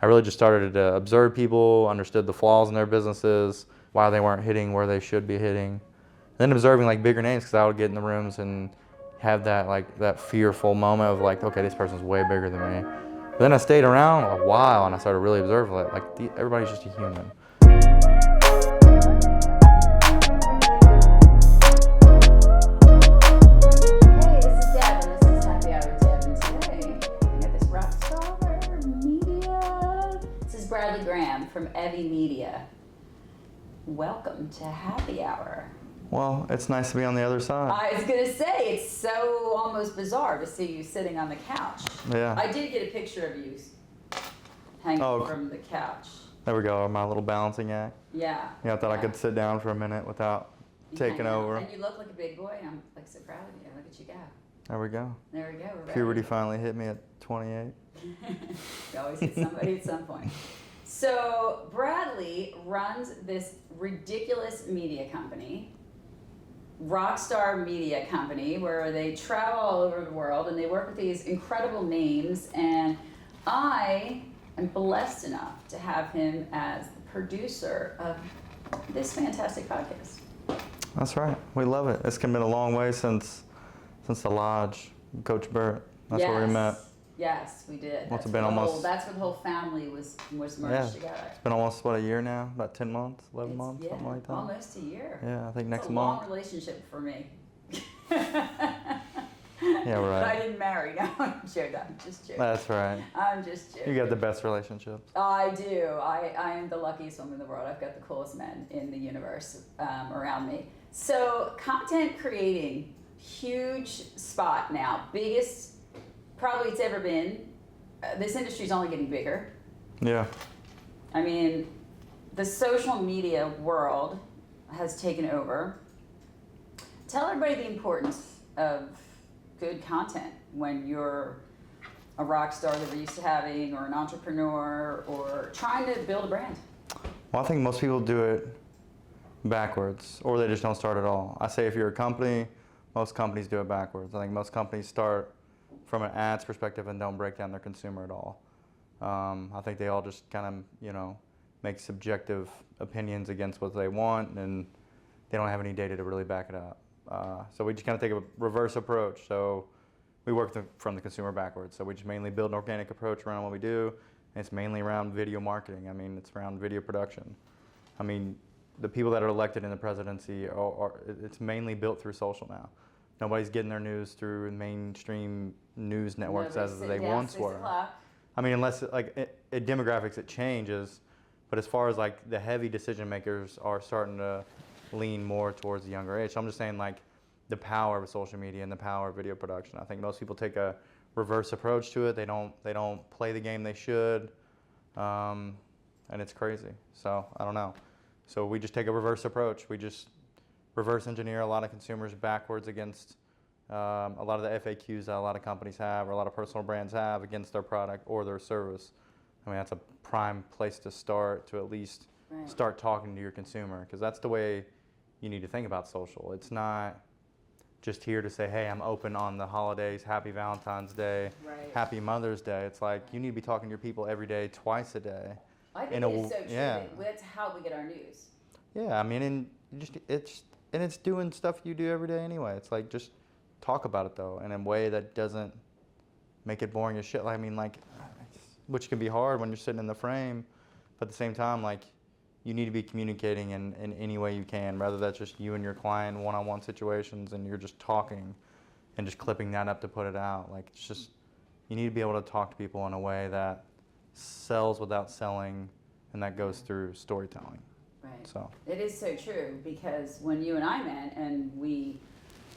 I really just started to observe people, understood the flaws in their businesses, why they weren't hitting where they should be hitting. And then observing like bigger names, because I would get in the rooms and have that like that fearful moment of like, okay, this person's way bigger than me. But then I stayed around a while and I started really observing like everybody's just a human. Hey, this is Deb, and this is Happy Hour with Deb, and today we got this rock star media. This is Bradley Graham from Evy Media. Welcome to Happy Hour. Well, it's nice to be on the other side. I was gonna say, it's so almost bizarre to see you sitting on the couch. Yeah. I did get a picture of you hanging from the couch. There we go, my little balancing act. Yeah. Yeah, I thought I could sit down for a minute without taking over. And you look like a big boy. I'm like so proud of you. Look at you go. There we go. There we go. We're ready. Puberty finally hit me at 28. You always hit somebody at some point. So Bradley runs this ridiculous media company, Rockstar Media Company, where they travel all over the world and they work with these incredible names. And I am blessed enough to have him as the producer of this fantastic podcast. That's right. We love it. It's been a long way since the lodge, Coach Burt. That's where we met. Yes, we did. What's it been almost? That's when the whole family was merged together. It's been almost, what, a year now? About 10 months, 11 months, yeah, something like that? Almost a year. Yeah, I think next It's a month. long relationship for me. Yeah, right. But I didn't marry. No, I'm joking. I'm just joking. That's right. I'm just joking. You got the best relationships. I do. I am the luckiest woman in the world. I've got the coolest men in the universe around me. So content creating, huge spot now. Biggest probably it's ever been. This industry's only getting bigger. Yeah. I mean, the social media world has taken over. Tell everybody the importance of good content when you're a rock star that we're used to having, or an entrepreneur, or trying to build a brand. Well, I think most people do it backwards, or they just don't start at all. I say if you're a company, most companies do it backwards. I think most companies start from an ads perspective and don't break down their consumer at all. I think they all just kind of, make subjective opinions against what they want, and they don't have any data to really back it up. So we just kind of take a reverse approach. So we work from the consumer backwards. So we just mainly build an organic approach around what we do, and it's mainly around video marketing. I mean, it's around video production. I mean, the people that are elected in the presidency it's mainly built through social now. Nobody's getting their news through mainstream news networks as they once were. I mean, unless demographics, it changes, but as far as like the heavy decision makers are starting to lean more towards the younger age. So I'm just saying, like, the power of social media and the power of video production. I think most people take a reverse approach to it. They don't play the game they should, and it's crazy. So I don't know. So we just take a reverse approach. We just reverse engineer a lot of consumers backwards against a lot of the FAQs that a lot of companies have, or a lot of personal brands have against their product or their service. I mean, that's a prime place to start, to at least start talking to your consumer, because that's the way you need to think about social. It's not just here to say, hey, I'm open on the holidays, happy Valentine's Day, happy Mother's Day. It's like you need to be talking to your people every day, twice a day. I think it's so true. That's how we get our news. Yeah, I mean, it's doing stuff you do every day anyway. It's like, just talk about it though, in a way that doesn't make it boring as shit. I mean, like, which can be hard when you're sitting in the frame, but at the same time, like, you need to be communicating in any way you can, rather that's just you and your client one-on-one situations and you're just talking and just clipping that up to put it out. Like, it's just, you need to be able to talk to people in a way that sells without selling, and that goes through storytelling. Right. So it is so true, because when you and I met and we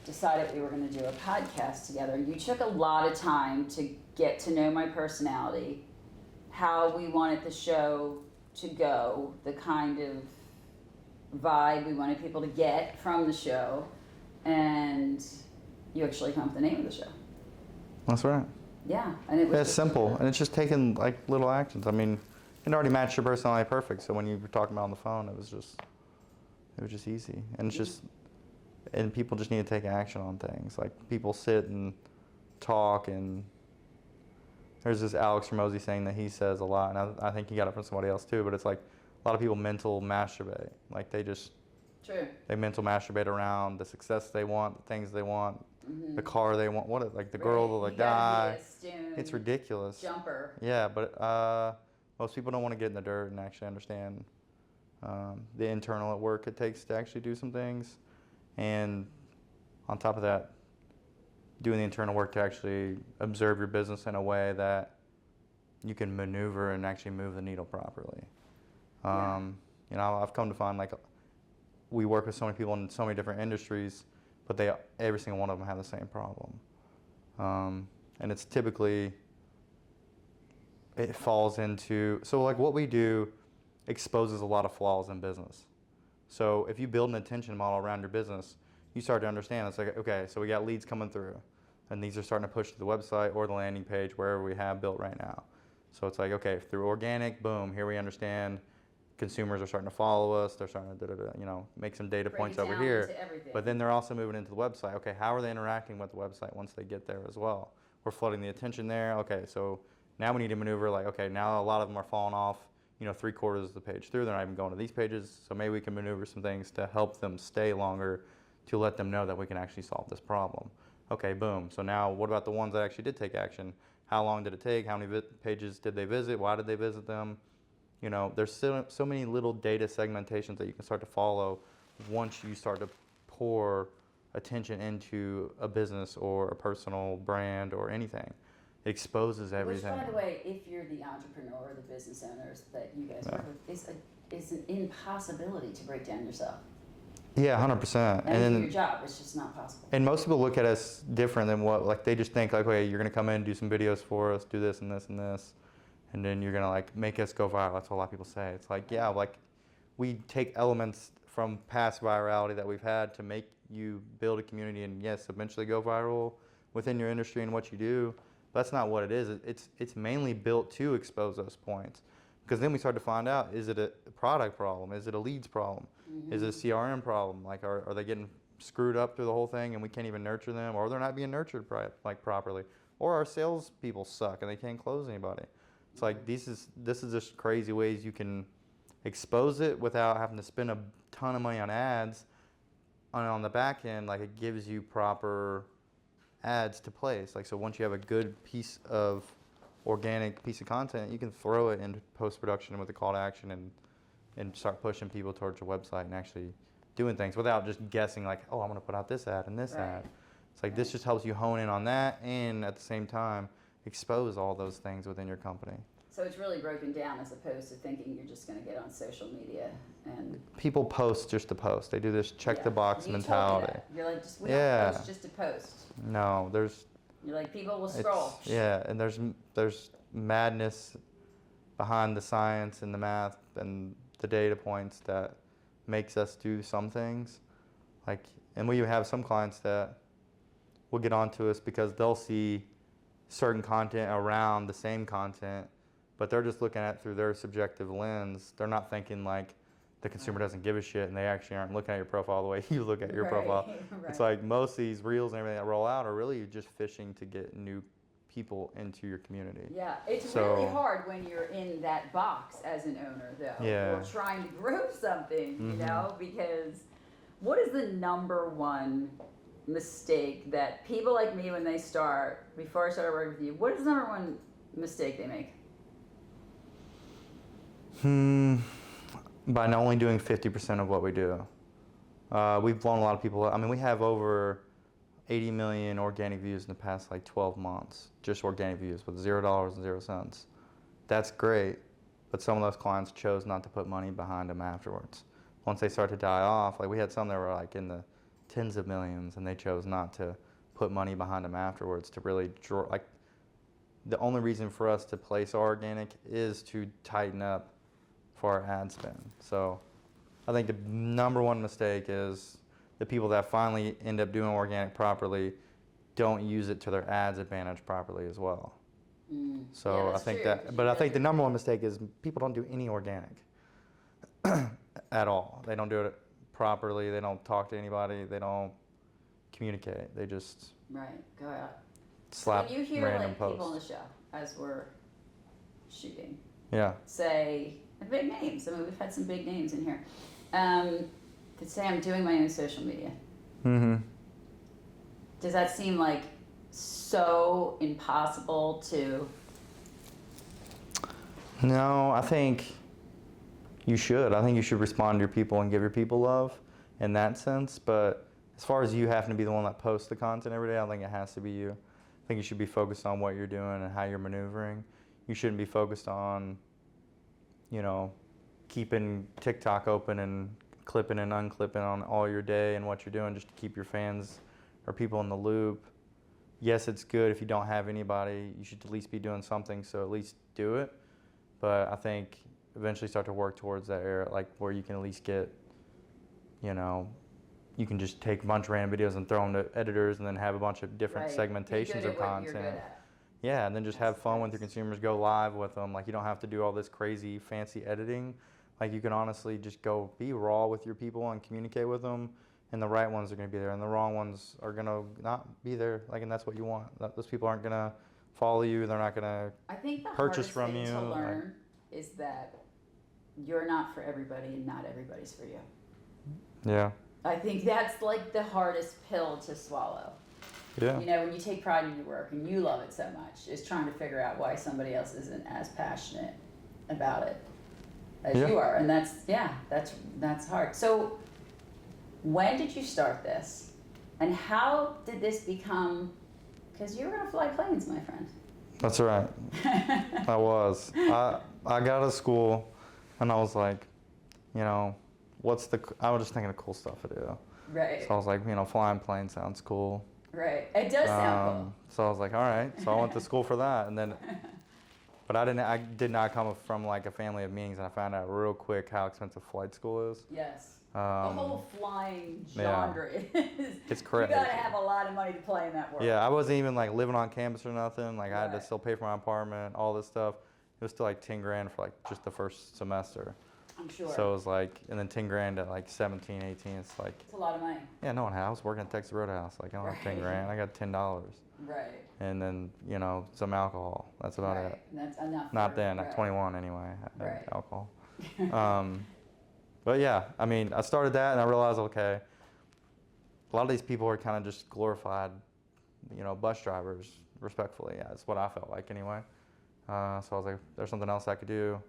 decided we were going to do a podcast together, you took a lot of time to get to know my personality, how we wanted the show to go, the kind of vibe we wanted people to get from the show, and you actually come up with the name of the show. That's right. Yeah, and it's simple, and it's just taking like little actions. I mean, it already matched your personality perfect. So when you were talking about on the phone, it was just easy, and it's just, and people just need to take action on things. Like, people sit and talk and there's this Alex Ramosi saying that he says a lot, and I think he got it from somebody else too, but it's like a lot of people mental masturbate. Like they just, True. they mental masturbate around the success they want, the things they want, Mm-hmm. the car they want, like the Right. girl, the You gotta guy. be a student It's ridiculous. jumper. Yeah, but most people don't want to get in the dirt and actually understand the internal work it takes to actually do some things. And on top of that, doing the internal work to actually observe your business in a way that you can maneuver and actually move the needle properly. Yeah. You know, I've come to find like we work with so many people in so many different industries, but every single one of them have the same problem. And it's typically, it falls into, so like what we do exposes a lot of flaws in business. So if you build an attention model around your business, you start to understand, it's like, okay, so we got leads coming through, and these are starting to push to the website or the landing page, wherever we have built right now. So it's like, okay, through organic, boom, here we understand consumers are starting to follow us, they're starting to, you know, make some data Break points it over down here. into everything. But then they're also moving into the website. Okay, how are they interacting with the website once they get there as well? We're flooding the attention there. Okay, so now we need to maneuver like, okay, now a lot of them are falling off, you know, 3/4 of the page through. They're not even going to these pages. So maybe we can maneuver some things to help them stay longer, to let them know that we can actually solve this problem. Okay, boom. So now what about the ones that actually did take action? How long did it take? How many pages did they visit? Why did they visit them? You know, there's so many little data segmentations that you can start to follow once you start to pour attention into a business or a personal brand or anything. It exposes everything. Which, by the way, if you're the entrepreneur or the business owners that you guys work with, is an impossibility to break down yourself. Yeah, 100%. And do your job, it's just not possible. And most people look at us different than what, like they just think like, okay, you're gonna come in, do some videos for us, do this and this and this, and then you're gonna like make us go viral. That's what a lot of people say. It's like, yeah, like we take elements from past virality that we've had to make you build a community and yes, eventually go viral within your industry and what you do. But that's not what it is. It's mainly built to expose those points. Because then we start to find out, is it a product problem? Is it a leads problem? Mm-hmm. Is it a CRM problem? Like, are they getting screwed up through the whole thing and we can't even nurture them? Or they're not being nurtured like properly? Or our salespeople suck and they can't close anybody? It's like, this is just crazy ways you can expose it without having to spend a ton of money on ads. On the back end, like it gives you proper ads to place. Like, so once you have a good piece of organic piece of content, you can throw it into post-production with a call to action and start pushing people towards your website and actually doing things without just guessing like, oh, I'm going to put out this ad and this ad. It's like this just helps you hone in on that and at the same time expose all those things within your company. So it's really broken down as opposed to thinking you're just going to get on social media and people post just to post. They do this check the box mentality. Told me that. You're like, we don't post just to post. No, You're like, people will scroll. Yeah, and there's madness behind the science and the math and the data points that makes us do some things. Like, and we have some clients that will get onto us because they'll see certain content around the same content, but they're just looking at it through their subjective lens. They're not thinking like the consumer doesn't give a shit and they actually aren't looking at your profile the way you look at your profile. Right. It's like most of these reels and everything that roll out are really just fishing to get new people into your community. Yeah, it's really hard when you're in that box as an owner though. Yeah. Or trying to grow something, you know, because what is the number one mistake that people like me when they start, before I started working with you, what is the number one mistake they make? By not only doing 50% of what we do. We've blown a lot of people. I mean, we have over 80 million organic views in the past like 12 months, just organic views with $0 and 0 cents. That's great, but some of those clients chose not to put money behind them afterwards. Once they start to die off, like we had some that were like in the tens of millions and they chose not to put money behind them afterwards to really draw, like the only reason for us to place organic is to tighten up for our ad spend. So I think the number one mistake is the people that finally end up doing organic properly don't use it to their ads advantage properly as well. So yeah, I think that, but I think the number one mistake is people don't do any organic at all. They don't do it properly. They don't talk to anybody. They don't communicate. They just go out. slap so when you hear random like posts. people on the show, as we're shooting. Yeah. Say, big names. I mean, we've had some big names in here. Could say I'm doing my own social media. Mm-hmm. Does that seem like so impossible to? No, I think you should. I think you should respond to your people and give your people love in that sense. But as far as you having to be the one that posts the content every day, I don't think it has to be you. I think you should be focused on what you're doing and how you're maneuvering. You shouldn't be focused on, you know, keeping TikTok open and clipping and unclipping on all your day and what you're doing just to keep your fans or people in the loop. Yes, it's good if you don't have anybody. You should at least be doing something, so at least do it. But I think eventually start to work towards that area, like where you can at least get, you know, you can just take a bunch of random videos and throw them to editors and then have a bunch of different segmentations of content. Yeah, and then just have fun with your consumers, go live with them. Like, you don't have to do all this crazy fancy editing. Like, you can honestly just go be raw with your people and communicate with them, and the right ones are going to be there, and the wrong ones are going to not be there. Like, and that's what you want. Those people aren't going to follow you. They're not going to purchase from you. I think the hardest thing to learn is that you're not for everybody and not everybody's for you. Yeah. I think that's like the hardest pill to swallow. Yeah. You know, when you take pride in your work and you love it so much, is trying to figure out why somebody else isn't as passionate about it as you are. And that's hard. So when did you start this? And how did this become, because you were going to fly planes, my friend. That's right. I was. I got out of school and I was like, you know, I was just thinking of cool stuff to do. Right. So I was like, you know, flying planes sounds cool. Right. It does sound cool. So I was like, all right. So I went to school for that, and then, but I did not come from like a family of means, and I found out real quick how expensive flight school is. Yes. The whole flying genre is. It's crazy. You gotta have a lot of money to play in that world. Yeah, I wasn't even like living on campus or nothing. Like, I had to Right. still pay for my apartment, all this stuff. It was still like 10 grand for like just the first semester. I'm sure. So it was like, and then 10 grand at like 17, 18. It's like, It's a lot of money. yeah, no one had. I was working at Texas Roadhouse. Like, I don't have 10 grand. I got $10. Right. And then, you know, some alcohol. That's about it. And that's enough. Not then, at 21 anyway, I had Right. alcohol. But yeah, I mean, I started that and I realized, okay, a lot of these people are kind of just glorified, you know, bus drivers, respectfully. Yeah, that's what I felt like anyway. So I was like, there's something else I could do.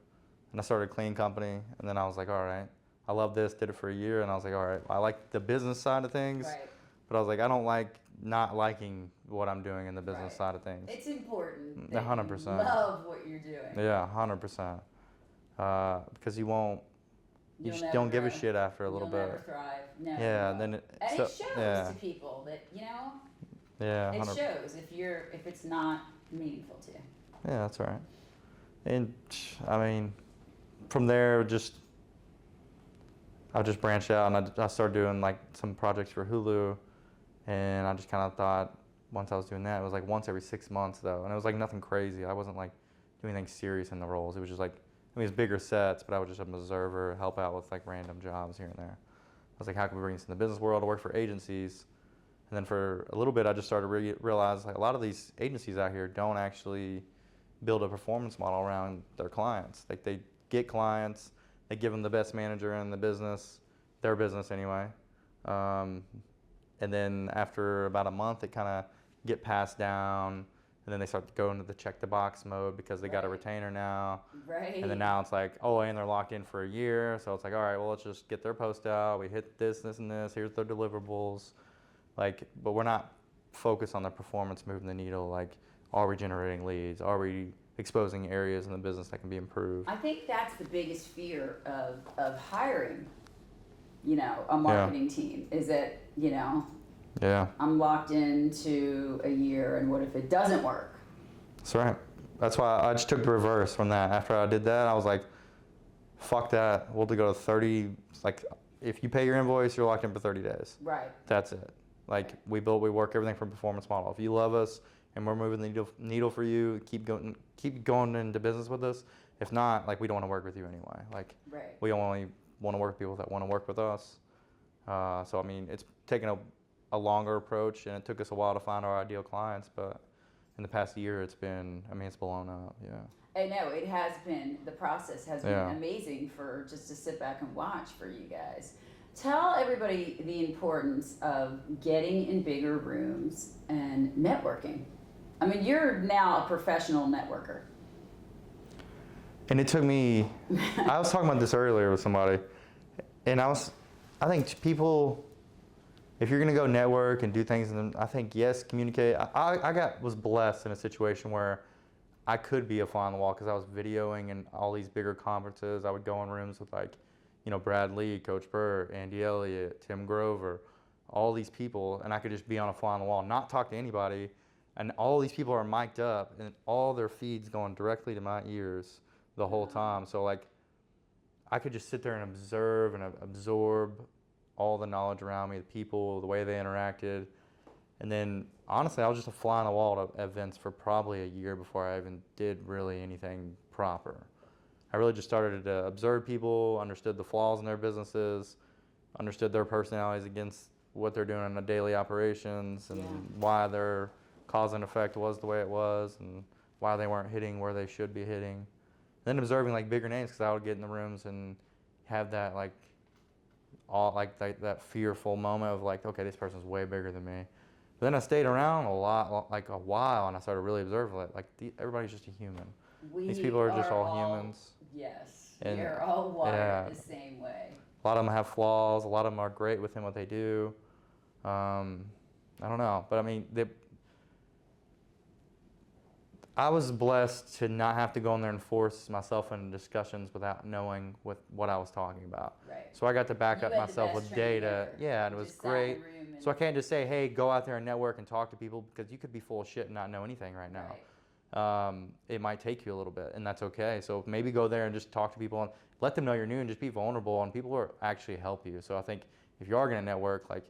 And I started a cleaning company, and then I was like, all right, I love this, did it for a year, and I was like, all right, I like the business side of things, Right. but I was like, I don't like not liking what I'm doing in the business side of things. It's important. 100%. You love what you're doing. Yeah, 100%. Because you just don't give a shit after a little You'll bit. never thrive. No. Yeah, and then it shows to people that, you know, Yeah, it 100%. shows if it's not meaningful to you. Yeah, that's right. And I mean, from there, I just branched out and I started doing like some projects for Hulu, and I just kind of thought once I was doing that, it was like once every 6 months though, and it was like nothing crazy. I wasn't like doing anything serious in the roles. It was just like, I mean, it was bigger sets, but I was just an observer, help out with like random jobs here and there. I was like, how can we bring this in the business world? I work for agencies, and then for a little bit, I just started to realize like a lot of these agencies out here don't actually build a performance model around their clients. Like, they get clients, they give them the best manager in the business, their business anyway. And then after about a month, it kind of get passed down, and then they start to go into the check the box mode because they got a retainer now. Right. And then now it's like, oh, and they're locked in for a year. So it's like, all right, well, let's just get their post out. We hit this, this, and this. Here's their deliverables. Like, but we're not focused on the performance moving the needle. Like, are we generating leads? Are we exposing areas in the business that can be improved? I think that's the biggest fear of hiring, you know, a marketing team, is that, you know, I'm locked into a year, and what if it doesn't work? That's right. That's why I just took the reverse from that. After I did that, I was like, fuck that. We'll go to 30, like, if you pay your invoice, you're locked in for 30 days. Right. That's it. Like, we work everything from performance model. If you love us and we're moving the needle for you, keep going into business with us. If not, like, we don't want to work with you anyway. Like, we only want to work with people that want to work with us. So, I mean, it's taken a longer approach, and it took us a while to find our ideal clients, but in the past year, it's been, I mean, it's blown up. Yeah. I know it has been. The process has been Yeah. amazing for just to sit back and watch for you guys. Tell everybody the importance of getting in bigger rooms and networking. I mean, you're now a professional networker. And it took me, I was talking about this earlier with somebody, and I think people, if you're gonna go network and do things, and I think, yes, communicate. Was blessed in a situation where I could be a fly on the wall because I was videoing in all these bigger conferences. I would go in rooms with like, Brad Lee, Coach Burr, Andy Elliott, Tim Grover, all these people, and I could just be on a fly on the wall, not talk to anybody, and all these people are mic'd up, and all their feeds going directly to my ears the whole time. So like, I could just sit there and observe and absorb all the knowledge around me, the people, the way they interacted. And then, honestly, I was just a fly on the wall at events for probably a year before I even did really anything proper. I really just started to observe people, understood the flaws in their businesses, understood their personalities against what they're doing in the daily operations, and why their cause and effect was the way it was, and why they weren't hitting where they should be hitting. Then observing like bigger names, because I would get in the rooms and have that like that fearful moment of like, okay, this person's way bigger than me. But then I stayed around a while, and I started really observing everybody's just a human. These people are just all humans. Yes, And, we are all wired the same way. A lot of them have flaws. A lot of them are great within what they do. I don't know, but I mean, I was blessed to not have to go in there and force myself into discussions without knowing what I was talking about. Right. So I got to back You up had the myself best with training data. ever. Yeah, and it You was just sat in great. the room and- So I can't just say, hey, go out there and network and talk to people, because you could be full of shit and not know anything right now. Right. It might take you a little bit, and that's okay. So maybe go there and just talk to people and let them know you're new, and just be vulnerable, and people will actually help you. So I think if you are going to network, like,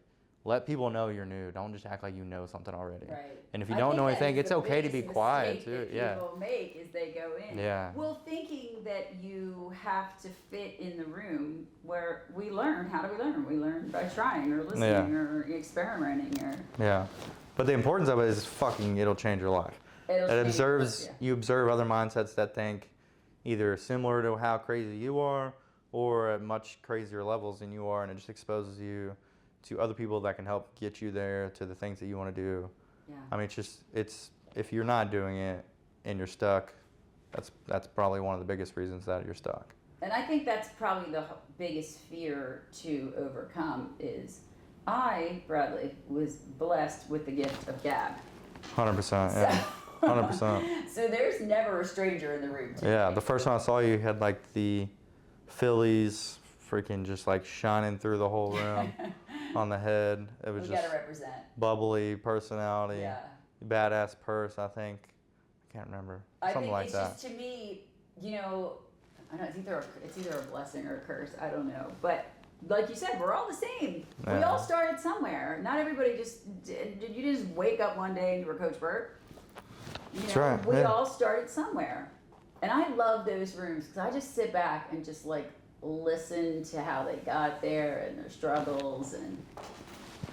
let people know you're new. Don't just act like you know something already. Right. And if you I don't think know that anything, is it's the okay to be biggest quiet mistake too. that Yeah. people make is they go in. Yeah. Well, thinking that you have to fit in the room where we learn. How do we learn? We learn by trying or listening or experimenting or. Yeah. But the importance of it is it'll change your life. You observe other mindsets that think either similar to how crazy you are or at much crazier levels than you are, and it just exposes you to other people that can help get you there to the things that you want to do. Yeah. I mean, it's if you're not doing it and you're stuck, that's probably one of the biggest reasons that you're stuck. And I think that's probably the biggest fear to overcome is I, Bradley, was blessed with the gift of gab. 100%, yeah. 100%. So there's never a stranger in the room. Yeah, the first time I saw you had like the Phillies freaking just like shining through the whole room on the head. It was We just gotta represent. bubbly personality, Yeah. badass purse, I think. I can't remember. Something like that. I think it's just, to me, I don't know, it's either a blessing or a curse, I don't know. But like you said, we're all the same. We Yeah. all started somewhere. Not everybody did you just wake up one day and you were Coach Burt? That's right. We Yeah. all started somewhere. And I love those rooms because I just sit back and just like listen to how they got there and their struggles. And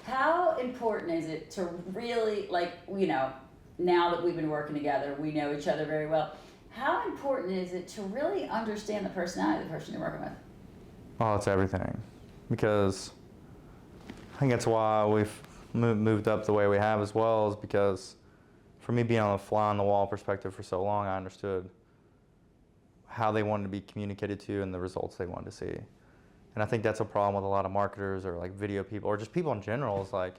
how important is it to really, now that we've been working together, we know each other very well. How important is it to really understand the personality of the person you're working with? Oh, it's everything. Because I think that's why we've moved up the way we have as well, is because for me being on a fly on the wall perspective for so long, I understood how they wanted to be communicated to and the results they wanted to see. And I think that's a problem with a lot of marketers or like video people or just people in general, is like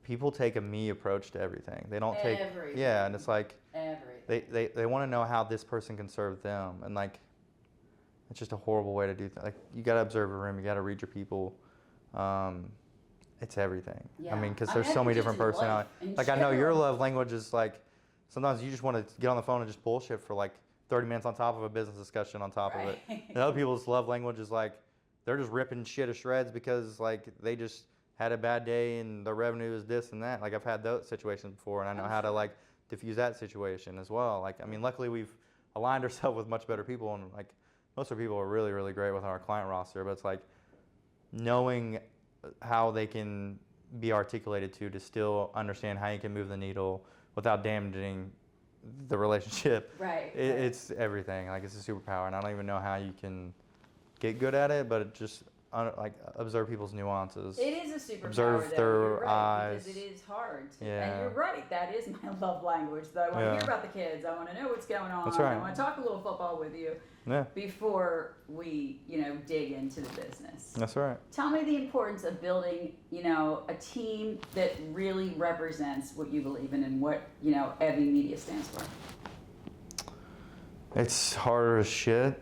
people take a me approach to everything. They don't take, and it's like they want to know how this person can serve them, and like it's just a horrible way to do things. Like, you got to observe a room, you got to read your people. It's everything. Yeah. I mean, because there's so many different personalities. Like, I know your love language is like, sometimes you just want to get on the phone and just bullshit for like 30 minutes on top of a business discussion on top of it. And other people's love language is like, they're just ripping shit to shreds because like they just had a bad day and their revenue is this and that. Like, I've had those situations before, and I know how to like diffuse that situation as well. Like, I mean, luckily we've aligned ourselves with much better people, and like most of the people are really, really great with our client roster, but it's like knowing how they can be articulated to still understand how you can move the needle, without damaging the relationship. Right. It's everything. Like, it's a superpower, and I don't even know how you can get good at it, but it just like observe people's nuances. It is a superpower, Observe though. their You're right, eyes. because it is hard to, Yeah. and you're right, that is my love language, though. I want to Yeah. hear about the kids, I want to know what's going on. That's right. I want to talk a little football with you Yeah, before we, dig into the business. that's right. Tell me the importance of building, a team that really represents what you believe in and what, Evy Media stands for. It's harder as shit.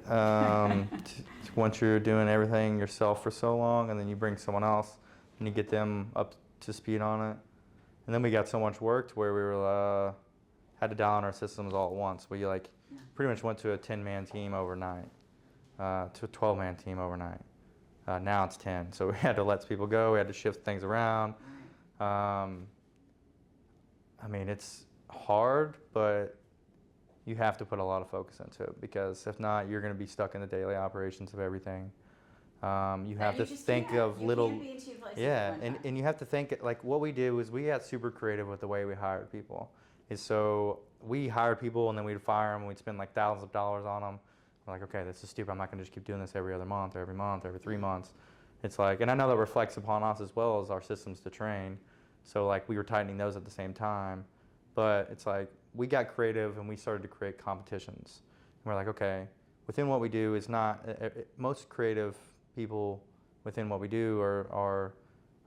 Once you're doing everything yourself for so long, and then you bring someone else and you get them up to speed on it. And then we got so much work to where we were had to dial in our systems all at once. We pretty much went to a 10-man team overnight, to a 12-man team overnight. Now it's 10, so we had to let people go. We had to shift things around. I mean, it's hard, but you have to put a lot of focus into it, because if not, you're going to be stuck in the daily operations of everything. You have to think of little, can't be in two places yeah, at one time. and you have to think, like, what we did was we got super creative with the way we hired people. Is so we hired people and then we'd fire them and we'd spend like thousands of dollars on them. We're like, okay, this is stupid. I'm not going to just keep doing this every other month or every month, every 3 months. It's like, and I know that reflects upon us as well as our systems to train. So like we were tightening those at the same time. But it's like we got creative and we started to create competitions. And we're like, okay, within what we do is not, most creative people within what we do are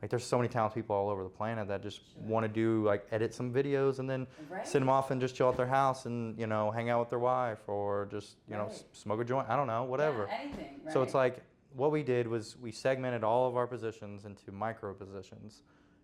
like, there's so many talented people all over the planet that just want to do, like, edit some videos and then send them off and just chill at their house and, hang out with their wife or just, smoke a joint. I don't know, whatever. Yeah, anything, right. So it's like, what we did was we segmented all of our positions into micro positions.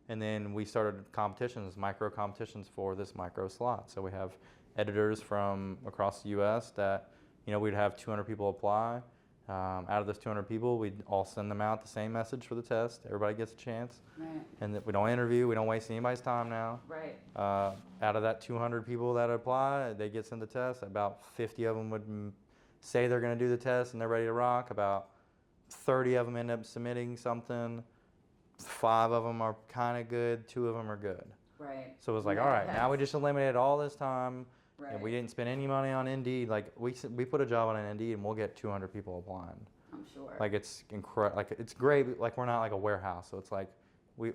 And then we started competitions, micro competitions for this micro slot. So we have editors from across the U.S. that, we'd have 200 people apply. Out of those 200 people, we'd all send them out the same message for the test. Everybody gets a chance. Right. And we don't interview. We don't waste anybody's time now. Right. Out of that 200 people that apply, they get sent the test. About 50 of them would say they're going to do the test and they're ready to rock. About 30 of them end up submitting something. 5 of them are kind of good. 2 of them are good. Right. So it was like, all right, now we just eliminated all this time. Right. And we didn't spend any money on Indeed. Like, we put a job on an Indeed and we'll get 200 people applying. I'm sure. Like, it's incredible. Like, it's great. Like, we're not like a warehouse. So it's like,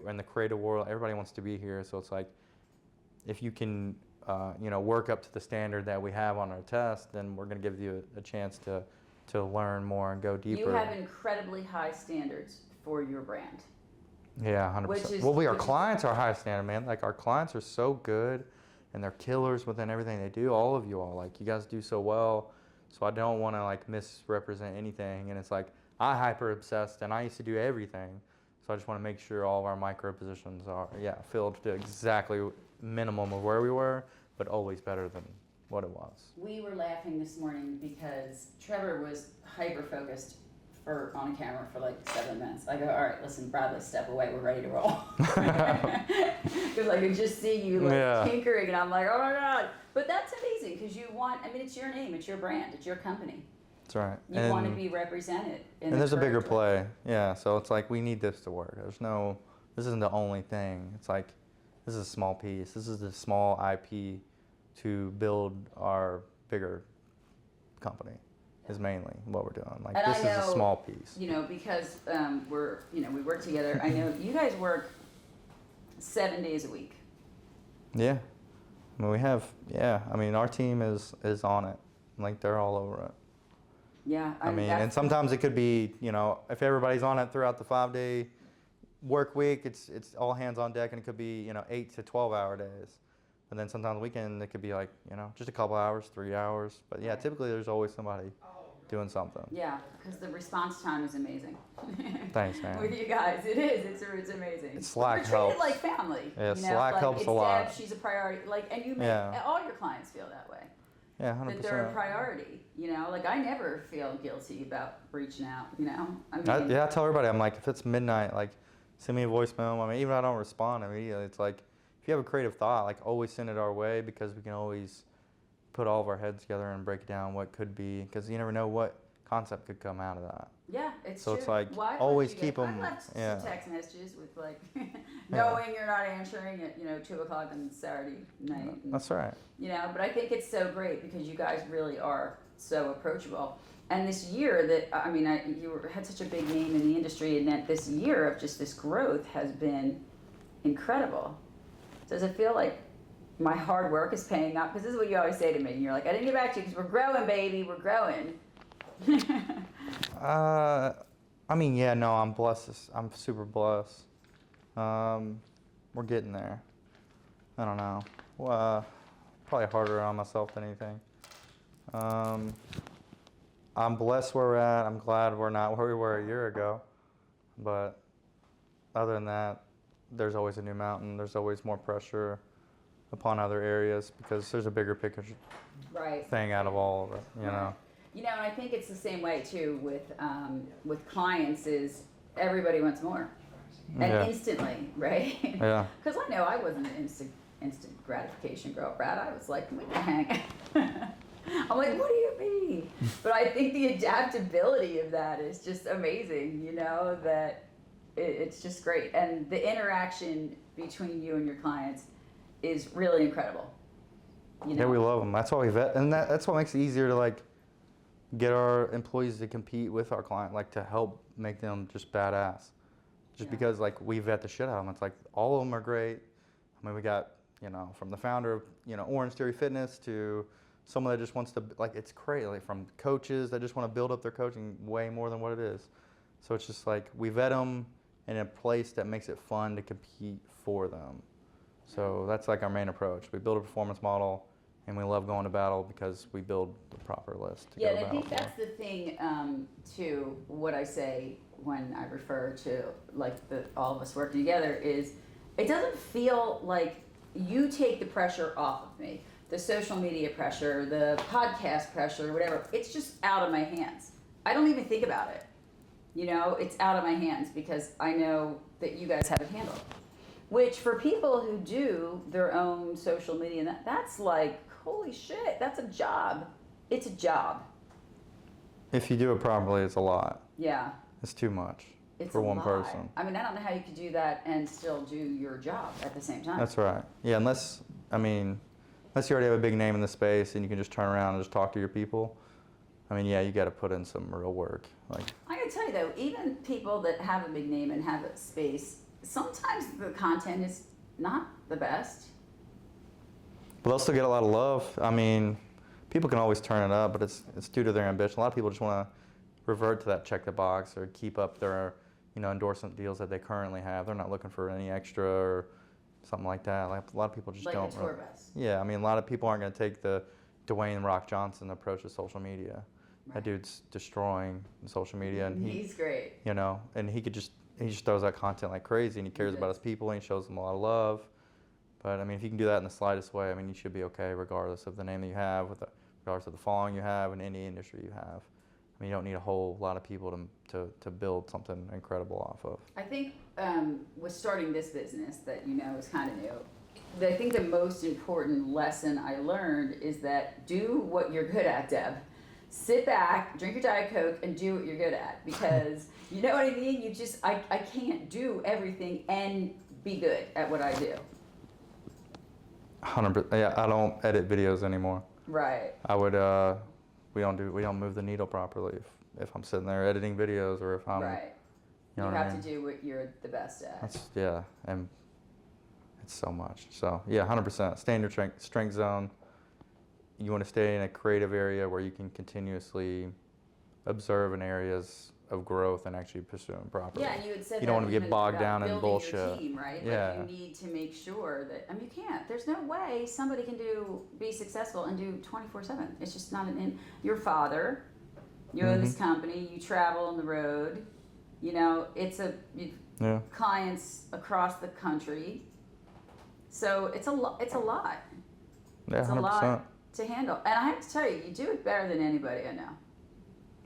in the creative world, everybody wants to be here. So it's like, if you can, work up to the standard that we have on our test, then we're going to give you a chance to learn more and go deeper. You have incredibly high standards for your brand. Yeah, 100%. Well, our clients are high standard, man. Like, our clients are so good. And they're killers within everything they do. All of you all, like, you guys do so well. So I don't want to like misrepresent anything. And it's like, I hyper obsessed and I used to do everything. So I just want to make sure all of our micro positions are, filled to exactly minimum of where we were, but always better than what it was. We were laughing this morning because Trevor was hyper focused on a camera for like 7 minutes. I go, all right, listen, Bradley, step away. We're ready to roll. Because I could just see you tinkering, and I'm like, oh my God. But that's amazing because it's your name, it's your brand, it's your company. That's right. You want to be represented. And there's a bigger play. Yeah, so it's like, we need this to work. This isn't the only thing. It's like, this is a small piece. This is the small IP to build our bigger company. Is mainly what we're doing. Like, and this is a small piece. Because we work together. I know you guys work 7 days a week. Yeah. I mean, our team is on it. Like, they're all over it. Yeah. I mean, and sometimes it could be, if everybody's on it throughout the 5-day work week, it's all hands on deck, and it could be, 8 to 12-hour days. And then sometimes the weekend, it could be like, just a couple hours, 3 hours. But yeah, typically there's always somebody doing something. Yeah, because the response time is amazing. Thanks, man. With you guys, it is. It's amazing. Slack We're helps. treated like family. Yeah, Slack helps a lot. Deb, she's a priority. And you make all your clients feel that way. Yeah, 100%. That they're a priority. I never feel guilty about reaching out. I tell everybody, I'm like, if it's midnight, like, send me a voicemail. I mean, even if I don't respond immediately, it's like, if you have a creative thought, like, always send it our way, because we can always put all of our heads together and break down what could be, because you never know what concept could come out of that. Yeah, it's So true. it's like, Well, I've always left you keep guys- 'em- I've left yeah. some text messages with like, knowing you're not answering at 2:00 on Saturday night. And, That's right. but I think it's so great because you guys really are so approachable. And this year you had such a big name in the industry, and that this year of just this growth has been incredible. Does it feel like my hard work is paying off? Because this is what you always say to me. You're like, I didn't get back to you because we're growing, baby. We're growing. Yeah, no, I'm blessed. I'm super blessed. We're getting there. I don't know. Probably harder on myself than anything. I'm blessed where we're at. I'm glad we're not where we were a year ago. But other than that, there's always a new mountain. There's always more pressure upon other areas because there's a bigger picture thing out of all of it, you know. And I think it's the same way too with clients. Is everybody wants more, and instantly, right? Yeah. Because I know I wasn't an instant gratification girl, Brad. I was like, we can hang. I'm like, what do you mean? But I think the adaptability of that is just amazing. That it's just great, and the interaction between you and your clients is really incredible. Yeah, we love them. That's why we vet, and that's what makes it easier to like get our employees to compete with our client, like to help make them just badass. Just because like we vet the shit out of them. It's like all of them are great. I mean, we got from the founder of Orange Theory Fitness to someone that just wants to it's crazy. Like from coaches that just want to build up their coaching way more than what it is. So it's just like we vet them in a place that makes it fun to compete for them. So that's like our main approach. We build a performance model, and we love going to battle because we build the proper list to go to and I battle think that's the thing too. What I say when I refer to all of us working together is, it doesn't feel like you take the pressure off of me. The social media pressure, the podcast pressure, whatever. It's just out of my hands. I don't even think about it. It's out of my hands because I know that you guys have it handled. Which for people who do their own social media, that's like, holy shit, that's a job. It's a job. If you do it properly, it's a lot. Yeah. It's too much It's for a one lot. person. I mean, I don't know how you could do that and still do your job at the same time. That's right. Yeah, unless you already have a big name in the space and you can just turn around and just talk to your people. I mean, yeah, you got to put in some real work. I gotta tell you though, even people that have a big name and have a space, sometimes the content is not the best. But they'll still get a lot of love. I mean, people can always turn it up, but it's due to their ambition. A lot of people just want to revert to that check the box or keep up their endorsement deals that they currently have. They're not looking for any extra or something like that. Like a lot of people just like don't. a tour bus. Yeah, I mean, a lot of people aren't going to take the Dwayne Rock Johnson approach to social media. Right. That dude's destroying social media, and he's great. And he just throws out content like crazy, and he cares about his people, and he shows them a lot of love. But I mean, if you can do that in the slightest way, I mean, you should be okay regardless of the name that you have, regardless of the following you have in any industry you have. I mean, you don't need a whole lot of people to build something incredible off of. I think with starting this business that is kind of new, I think the most important lesson I learned is that do what you're good at, Deb. Sit back, drink your Diet Coke, and do what you're good at. Because, you know what I mean? I can't do everything and be good at what I do. 100%. Yeah, I don't edit videos anymore. Right. I would. We don't move the needle properly if I'm sitting there editing videos or if I'm. Right. You have to do what you're the best at. And it's so much. So yeah, 100%. Stay in your strength zone. You want to stay in a creative area where you can continuously observe in areas of growth and actually pursue them properly. Yeah, and you had said you don't want to get bogged down in bullshit. Your team, right? Yeah. Like you need to make sure that you can't. There's no way somebody can be successful and do 24/7. It's just not your father. You own this company. You travel on the road. It's clients across the country. So it's a lot. Yeah, it's 100%. a lot to handle. And I have to tell you, you do it better than anybody I know.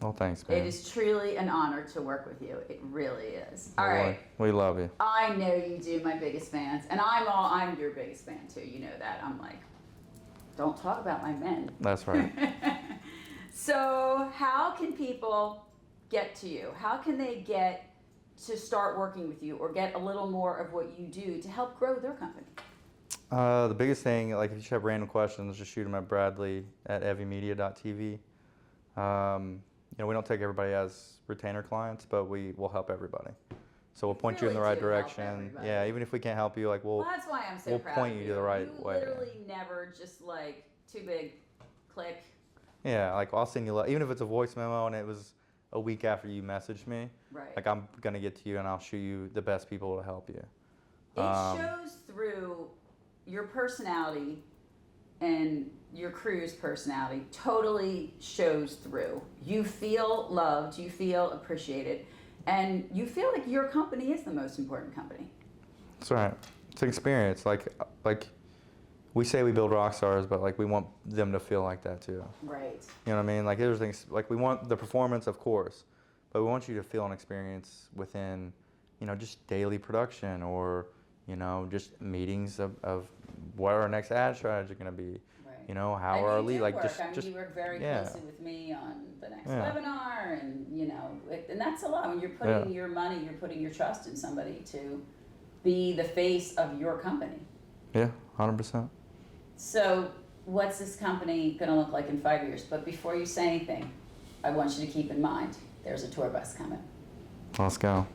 Well, thanks, man. It is truly an honor to work with you. It really is. All right. We love you. I know you do, my biggest fans. And I'm your biggest fan too. You know that. I'm like, don't talk about my men. That's right. So how can people get to you? How can they get to start working with you or get a little more of what you do to help grow their company? The biggest thing, like if you have random questions, just shoot them at Bradley at evymedia.tv. We don't take everybody as retainer clients, but we will help everybody. So we'll point you in the right direction. Yeah, even if we can't help you, like Well, that's why I'm so we'll proud point of you to the right way. You literally never just like too big, click. Yeah, like I'll send you, even if it's a voice memo and it was a week after you messaged me, Right. like I'm gonna get to you and I'll shoot you the best people to help you. It shows through your personality and your crew's personality totally shows through. You feel loved, you feel appreciated, and you feel like your company is the most important company. That's right. It's an experience. Like we say we build rock stars, but like we want them to feel like that too. Right. You know what I mean? Like there's things like we want the performance, of course, but we want you to feel an experience within, just daily production or, just meetings of what our next ad strategy is going to be. Right. How our lead, like work. just you work very yeah. closely with me on the next Yeah. webinar, and and that's a lot. When you're putting your money, you're putting your trust in somebody to be the face of your company. Yeah, 100%. So, what's this company going to look like in 5 years? But before you say anything, I want you to keep in mind there's a tour bus coming. Let's go.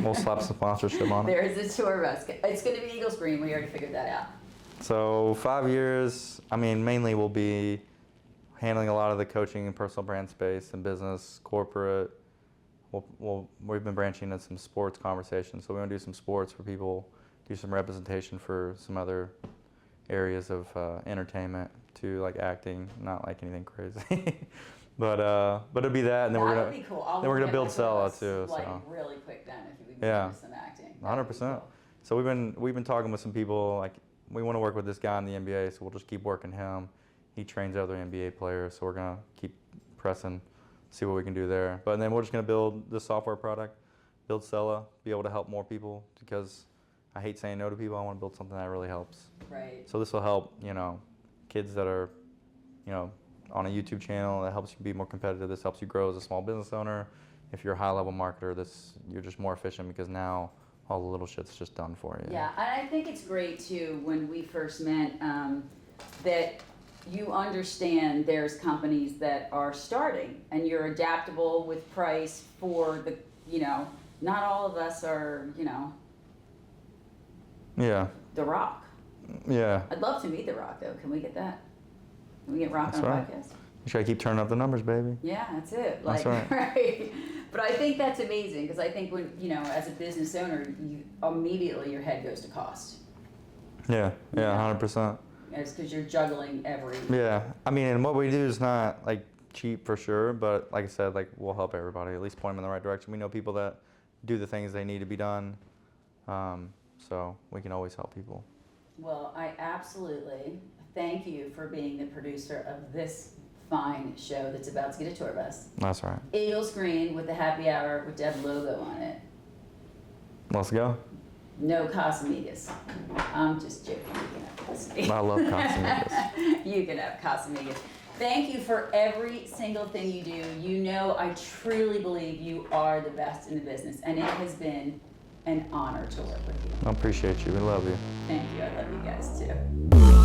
We'll slap some sponsorship on it. There is a tour bus. It's going to be Eagles Green. We already figured that out. So 5 years, mainly we'll be handling a lot of the coaching and personal brand space and business, corporate. We've been branching into some sports conversations. So we want to do some sports for people, do some representation for some other areas of entertainment too, like acting, not like anything crazy. But it'll be that, and then That would be cool. we're gonna build Sella too. Like So really quick then, if we can Yeah. do some acting. 100%. So we've been talking with some people. Like we want to work with this guy in the NBA, so we'll just keep working him. He trains other NBA players, so we're gonna keep pressing, see what we can do there. But then we're just gonna build the software product, build Sella, be able to help more people because I hate saying no to people. I want to build something that really helps. Right. So this will help, kids that are, on a YouTube channel. That helps you be more competitive. This helps you grow as a small business owner. If you're a high-level marketer, you're just more efficient because now all the little shit's just done for you. Yeah, and I think it's great too when we first met that you understand there's companies that are starting and you're adaptable with price for the, not all of us are, Yeah. The Rock. Yeah. I'd love to meet The Rock though. Can we get that? Can we get Rock That's on a right. podcast? You gotta keep turning up the numbers, baby. Yeah, that's it. That's right. Right. But I think that's amazing because I think when, as a business owner, you immediately your head goes to cost. Yeah, 100%. It's because you're juggling every. Yeah, and what we do is not like cheap for sure, but like I said, like we'll help everybody, at least point them in the right direction. We know people that do the things they need to be done, so we can always help people. Well, I absolutely thank you for being the producer of this fine show that's about to get a tour bus. That's right. Eagles Green with the happy hour with Deb logo on it. Let's go. No Casamigos. I'm just joking. You can have Casamigos. I love Casamigos. You can have Casamigos. Thank you for every single thing you do. I truly believe you are the best in the business, and it has been an honor to work with you. I appreciate you. We love you. Thank you. I love you guys too.